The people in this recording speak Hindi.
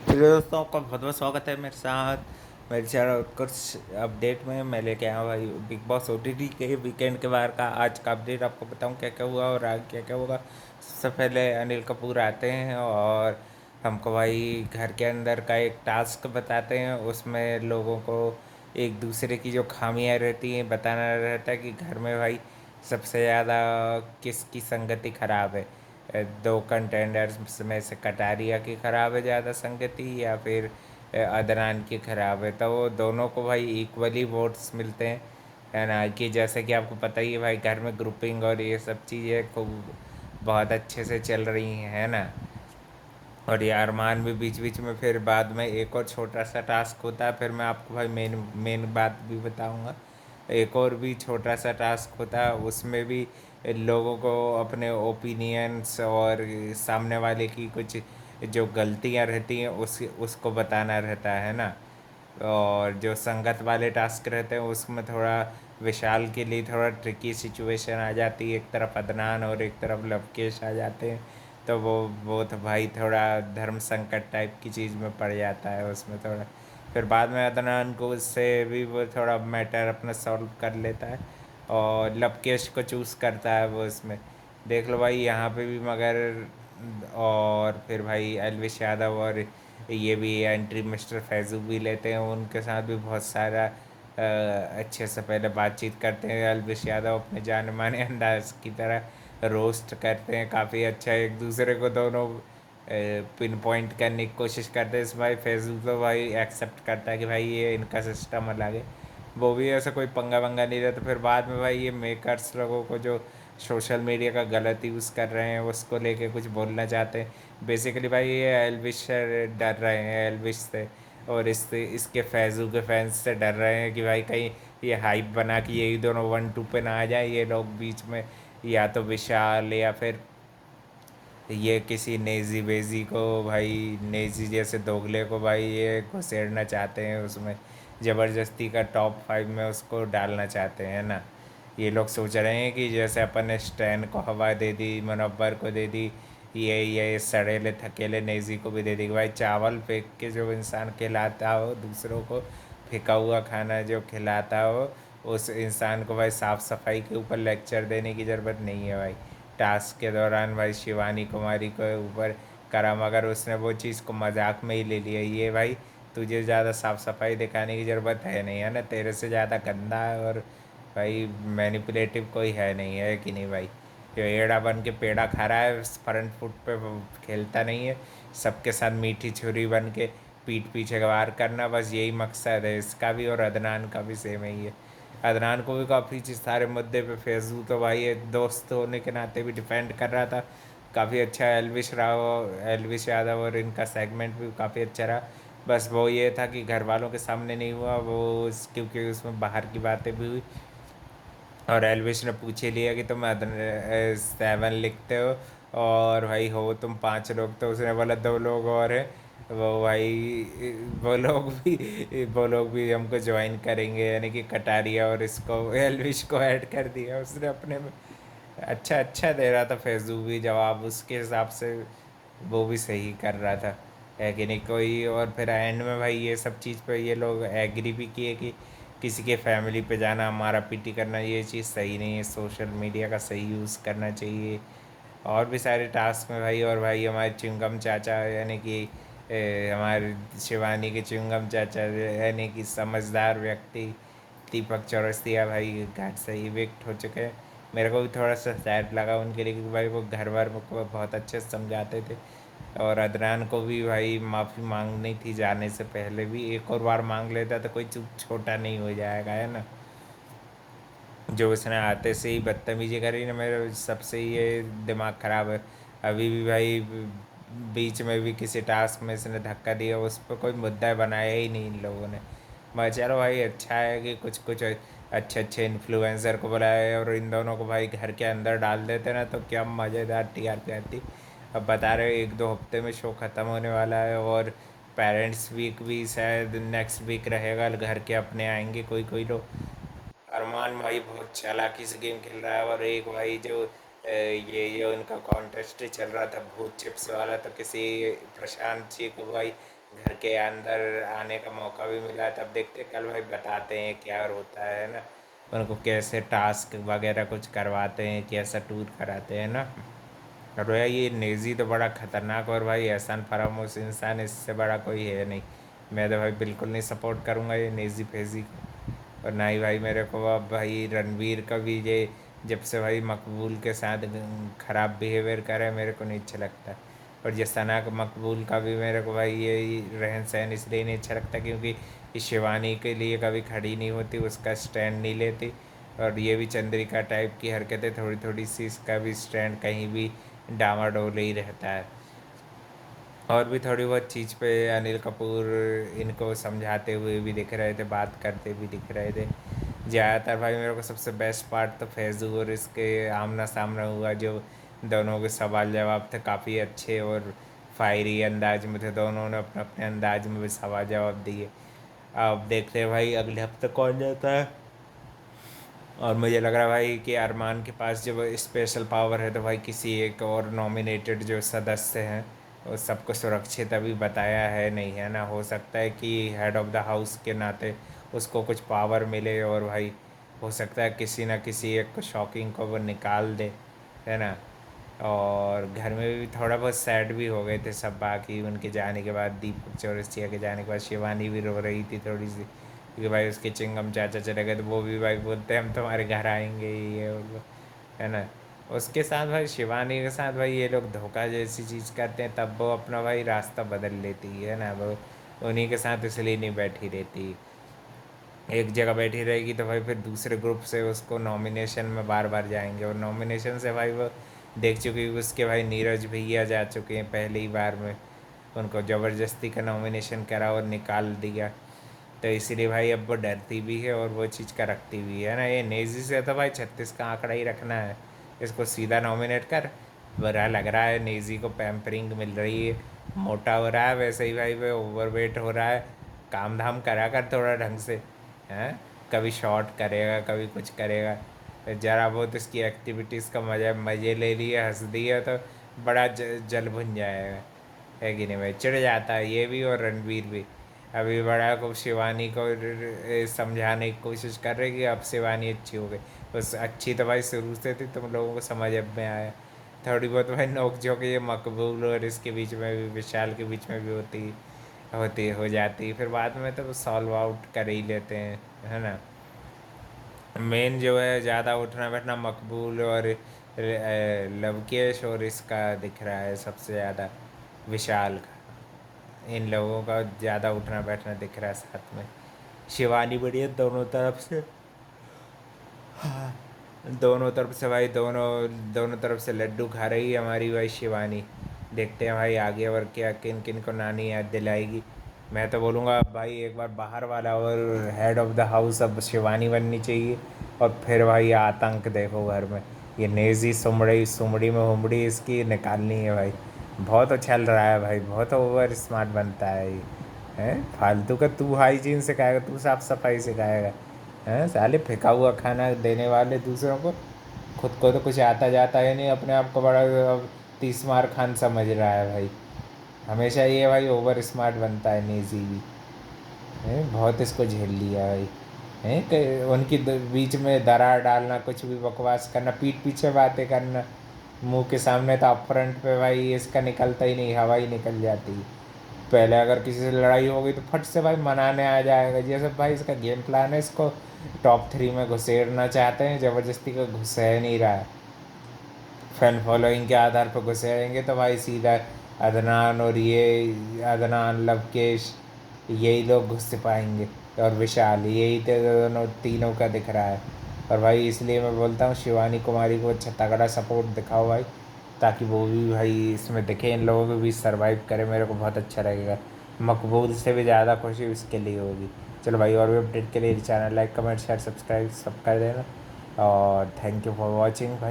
हेलो दोस्तों, आपका बहुत बहुत स्वागत है मेरे साथ मेरे चैनल कुछ अपडेट में। मैं लेके आया हूँ भाई बिग बॉस ओटीटी के वीकेंड के बाहर का आज का अपडेट। आपको बताऊँ क्या क्या हुआ और आगे क्या क्या होगा। सबसे पहले अनिल कपूर आते हैं और हमको भाई घर के अंदर का एक टास्क बताते हैं। उसमें लोगों को एक दूसरे की जो खामियां रहती हैं बताना रहता है कि घर में भाई सबसे ज़्यादा किसकी संगति खराब है। दो कंटेंडर्स में से कटारिया की ख़राब है ज़्यादा संगति या फिर अदनान की ख़राब है। तो वो दोनों को भाई इक्वली वोट्स मिलते हैं, है ना। कि जैसे कि आपको पता ही है भाई घर में ग्रुपिंग और ये सब चीज़ें खूब बहुत अच्छे से चल रही हैं, है ना। और ये अरमान भी बीच बीच में फिर बाद में एक और छोटा सा टास्क होता है। फिर मैं आपको भाई मेन मेन बात भी बताऊंगा। एक और भी छोटा सा टास्क होता है, उसमें भी लोगों को अपने ओपिनियंस और सामने वाले की कुछ जो गलतियां रहती हैं उसको बताना रहता है ना। और जो संगत वाले टास्क रहते हैं उसमें थोड़ा विशाल के लिए थोड़ा ट्रिकी सिचुएशन आ जाती है। एक तरफ अदनान और एक तरफ लवकेश आ जाते हैं। तो वो तो भाई थोड़ा धर्म संकट टाइप की चीज़ में पड़ जाता है उसमें थोड़ा। फिर बाद में अदनान को उससे भी वो थोड़ा मैटर अपना सॉल्व कर लेता है और लवकेश को चूज़ करता है वो उसमें। देख लो भाई यहाँ पे भी मगर। और फिर भाई एलविश यादव और ये भी एंट्री मिस्टर फैजू भी लेते हैं। उनके साथ भी बहुत सारा अच्छे से पहले बातचीत करते हैं। एलविश यादव अपने जाने माने अंदाज की तरह रोस्ट करते हैं काफ़ी अच्छा एक दूसरे को। दोनों पिन पॉइंट करने की कोशिश करते हैं। इस भाई फैजू तो भाई एक्सेप्ट करता है कि भाई ये इनका सिस्टम अलग है। वो भी ऐसा कोई पंगा वंगा नहीं रहता। फिर बाद में भाई ये मेकर्स लोगों को जो सोशल मीडिया का गलत यूज़ कर रहे हैं उसको लेके कुछ बोलना चाहते हैं। बेसिकली भाई ये एल्विश से डर रहे हैं एल्विश से। और इसके फैज़ू के फैंस से डर रहे हैं कि भाई कहीं ये हाइप बना कि यही दोनों 1-2 पे ना आ जाए ये लोग बीच में। या तो विशाल या फिर ये किसी नेजी वेजी को भाई नेजी जैसे दोगले को भाई ये घुसेड़ना चाहते हैं उसमें। ज़बरदस्ती का टॉप 5 में उसको डालना चाहते हैं ना। ये लोग सोच रहे हैं कि जैसे अपन ने स्टैन को हवा दे दी, मुनव्वर को दे दी, ये सड़ेले थकेले नेजी को भी दे दी। भाई चावल फेंक के जो इंसान खिलाता हो दूसरों को, फेंका हुआ खाना जो खिलाता हो, उस इंसान को भाई साफ़ सफाई के ऊपर लेक्चर देने की ज़रूरत नहीं है भाई। टास्क के दौरान भाई शिवानी कुमारी के ऊपर करा मगर उसने वो चीज़ को मजाक में ही ले लिया। ये भाई तुझे ज़्यादा साफ़ सफाई दिखाने की ज़रूरत है नहीं, है ना। तेरे से ज़्यादा गंदा है और भाई मैनिपुलेटिव कोई है नहीं, है कि नहीं भाई। जो एड़ा बन के पेड़ा खा रहा है फ्रंट फुट पे वो खेलता नहीं है। सबके साथ मीठी छुरी बन के पीठ पीछे वार करना, बस यही मकसद है इसका भी। और अदनान का भी सेम ही है। अदनान को भी काफ़ी चीज़ सारे मुद्दे पे फेसबुक तो भाई ये दोस्त होने के नाते भी डिफेंड कर रहा था। काफ़ी अच्छा एलविश यादव और इनका सेगमेंट भी काफ़ी अच्छा रहा। बस वो ये था कि घर वालों के सामने नहीं हुआ वो क्योंकि उसमें बाहर की बातें भी हुई। और एल्विश ने पूछ ही लिया कि तुम 7 लिखते हो और भाई हो तुम 5 लोग। तो उसने बोला 2 लोग और हैं। वो भाई वो लोग भी हमको ज्वाइन करेंगे, यानी कि कटारिया और इसको एल्विश को ऐड कर दिया उसने अपने में। अच्छा अच्छा दे रहा था फैजू भी जवाब उसके हिसाब से। वो भी सही कर रहा था, है कि नहीं कोई। और फिर एंड में भाई ये सब चीज़ पे ये लोग एग्री भी किए कि किसी के फैमिली पे जाना मारा पीटी करना ये चीज़ सही नहीं है। सोशल मीडिया का सही यूज़ करना चाहिए। और भी सारे टास्क में भाई। और भाई हमारे चिंगम चाचा यानी कि हमारे शिवानी के चिंगम चाचा यानी कि समझदार व्यक्ति दीपक चौरसिया भाई घर से इविक्ट हो चुके हैं। मेरे को भी थोड़ा सा सैड लगा उनके लिए क्योंकि भाई वो घर भर को बहुत अच्छे से समझाते थे। और अदनान को भी भाई माफ़ी मांगनी थी जाने से पहले भी। एक और बार मांग लेता तो कोई चुप छोटा नहीं हो जाएगा, है ना। जो उसने आते से ही बदतमीजी करी ना, मेरे सबसे ये दिमाग ख़राब है। अभी भी भाई बीच में भी किसी टास्क में इसने धक्का दिया, उस पर कोई मुद्दा बनाया ही नहीं इन लोगों ने। मैं चलो भाई अच्छा है कि कुछ कुछ अच्छे अच्छे इन्फ्लुएंसर को बुलाया और इन दोनों को भाई घर के अंदर डाल देते ना तो क्या मज़ेदार टीआरपी आती। अब बता रहे हो 1-2 हफ्ते में शो ख़त्म होने वाला है और पेरेंट्स वीक भी शायद नेक्स्ट वीक रहेगा। घर के अपने आएंगे कोई कोई लोग। अरमान भाई बहुत चालाकी से गेम खेल रहा है। और एक भाई जो ये उनका कॉन्टेस्ट चल रहा था भूत चिप्स वाला, तो किसी प्रशांत जी को भाई घर के अंदर आने का मौका भी मिला। तब देखते कल भाई बताते हैं क्या होता है ना, उनको कैसे टास्क वगैरह कुछ करवाते हैं, कैसा टूर कराते हैं ना। और भाई ये नेज़ी तो बड़ा खतरनाक, और भाई एहसान फरामोश इंसान, इससे बड़ा कोई है नहीं। मैं तो भाई बिल्कुल नहीं सपोर्ट करूँगा ये नेज़ी फेज़ी को। और ना ही भाई मेरे को अब भाई रणवीर का भी ये, जब से भाई मकबूल के साथ ख़राब बिहेवियर कर रहा है, मेरे को नहीं अच्छा लगता। और ये सना का मकबूल का भी मेरे को भाई ये रहन सहन इसलिए नहीं अच्छा लगता क्योंकि ये शिवानी के लिए कभी खड़ी नहीं होती, उसका स्टैंड नहीं लेती। और ये भी चंद्रिका टाइप की हरकतें, थोड़ी थोड़ी सी इसका भी स्टैंड कहीं भी डामाडोल ही रहता है। और भी थोड़ी बहुत चीज़ पे अनिल कपूर इनको समझाते हुए भी दिख रहे थे, बात करते भी दिख रहे थे। ज़्यादातर भाई मेरे को सबसे बेस्ट पार्ट तो फैज़ू और इसके आमना सामना हुआ, जो दोनों के सवाल जवाब थे काफ़ी अच्छे और फायरी अंदाज में थे। दोनों ने अपने अपने अंदाज में भी सवाल जवाब दिए। अब देखते हैं भाई अगले हफ्ते कौन जाता है। और मुझे लग रहा है भाई कि अरमान के पास जब स्पेशल पावर है तो भाई किसी एक और नॉमिनेटेड जो सदस्य हैं उस सबको सुरक्षित अभी बताया है नहीं, है ना। हो सकता है कि हेड ऑफ़ द हाउस के नाते उसको कुछ पावर मिले, और भाई हो सकता है किसी ना किसी एक को शॉकिंग को वो निकाल दे, है ना। और घर में भी थोड़ा बहुत सैड भी हो गए थे सब, बाकी उनके जाने के बाद, दीपक चौरसिया के जाने के बाद शिवानी भी रो रही थी थोड़ी सी, क्योंकि भाई उसके चिंगम चाचा चले गए तो वो भी भाई बोलते हैं हम तुम्हारे घर आएंगे, ये और वो, है ना। उसके साथ भाई शिवानी के साथ भाई ये लोग धोखा जैसी चीज़ करते हैं, तब वो अपना भाई रास्ता बदल लेती है ना। वो उन्हीं के साथ इसलिए नहीं बैठी रहती। एक जगह बैठी रहेगी तो भाई फिर दूसरे ग्रुप से उसको नॉमिनेशन में बार बार जाएंगे, और नॉमिनेशन से भाई वो देख चुकी उसके भाई नीरज भैया जा चुके हैं पहली ही बार में, उनको ज़बरदस्ती का नॉमिनेशन करा और निकाल दिया। तो इसीलिए भाई अब वो डरती भी है और वो चीज़ का रखती भी है ना। ये नेजी से तो भाई 36 का आंकड़ा ही रखना है, इसको सीधा नॉमिनेट कर। बुरा लग रहा है, नेजी को पैम्परिंग मिल रही है, मोटा हो रहा है, वैसे ही भाई वो ओवरवेट हो रहा है। काम धाम करा कर थोड़ा ढंग से, हैं। कभी शॉर्ट करेगा, कभी कुछ करेगा, तो ज़रा बहुत इसकी एक्टिविटीज़ का मज़े ले लिए, हंस दिया तो बड़ा जल भुन जाएगा, है कि नहीं भाई। चिढ़ जाता है ये भी और रणवीर भी। अभी बड़ा को शिवानी को समझाने की कोशिश कर रहे कि अब शिवानी अच्छी हो गई, बस अच्छी तो भाई शुरू से थी, तुम लोगों को समझ अब में आया। थोड़ी बहुत भाई नोक झोंक ये मकबूल और इसके बीच में भी, विशाल के बीच में भी होती हो जाती, फिर बाद में तो सॉल्व आउट कर ही लेते हैं, है ना। मेन जो है ज़्यादा उठना बैठना मकबूल और लवकेश और इसका दिख रहा है सबसे ज़्यादा, विशाल का। इन लोगों का ज़्यादा उठना बैठना दिख रहा है साथ में। शिवानी बढ़िया दोनों तरफ से, दोनों तरफ से भाई, दोनों दोनों तरफ से लड्डू खा रही है हमारी भाई शिवानी। देखते हैं भाई आगे और क्या किन किन को नानी याद दिलाएगी। मैं तो बोलूँगा भाई एक बार बाहर वाला और हेड ऑफ़ द हाउस अब शिवानी बननी चाहिए, और फिर भाई आतंक देखो घर में। ये नेज़ी सुमड़ी सुमड़ी में हुमड़ी इसकी निकालनी है भाई। बहुत उछल रहा है भाई, बहुत ओवर स्मार्ट बनता है ये, हैं। फालतू का तू हाइजीन सिखाएगा, तू साफ सफाई सिखाएगा, हैं। साले फेंका हुआ खाना देने वाले दूसरों को, खुद को तो कुछ आता जाता है नहीं, अपने आप को बड़ा अब 30 मार खान समझ रहा है भाई। हमेशा ये भाई ओवर स्मार्ट बनता है नेजी भी, हैं। बहुत इसको झेल लिया भाई, हैं। उनकी बीच में दरार डालना, कुछ भी बकवास करना, पीठ पीछे बातें करना, मुंह के सामने तो अप फ्रंट पे भाई इसका निकलता ही नहीं, हवा ही निकल जाती है। पहले अगर किसी से लड़ाई हो गई तो फट से भाई मनाने आ जाएगा, जैसे भाई इसका गेम प्लान है, इसको टॉप 3 में घुसेड़ना चाहते हैं, ज़बरदस्ती का घुसेड़ नहीं रहा है। फैन फॉलोइंग के आधार पर घुसेड़ेंगे तो भाई सीधा अदनान और ये अदनान लवकेश यही लोग घुस पाएंगे, और विशाल, यही तो दोनों तीनों का दिख रहा है। और भाई इसलिए मैं बोलता हूँ शिवानी कुमारी को अच्छा तगड़ा सपोर्ट दिखाओ भाई, ताकि वो भी भाई इसमें दिखे, इन लोगों को भी सर्वाइव करे, मेरे को बहुत अच्छा लगेगा। मकबूल से भी ज़्यादा खुशी उसके लिए होगी। चलो भाई, और भी अपडेट के लिए channel like comment share subscribe सब कर देना, और थैंक यू फॉर वॉचिंग भाई।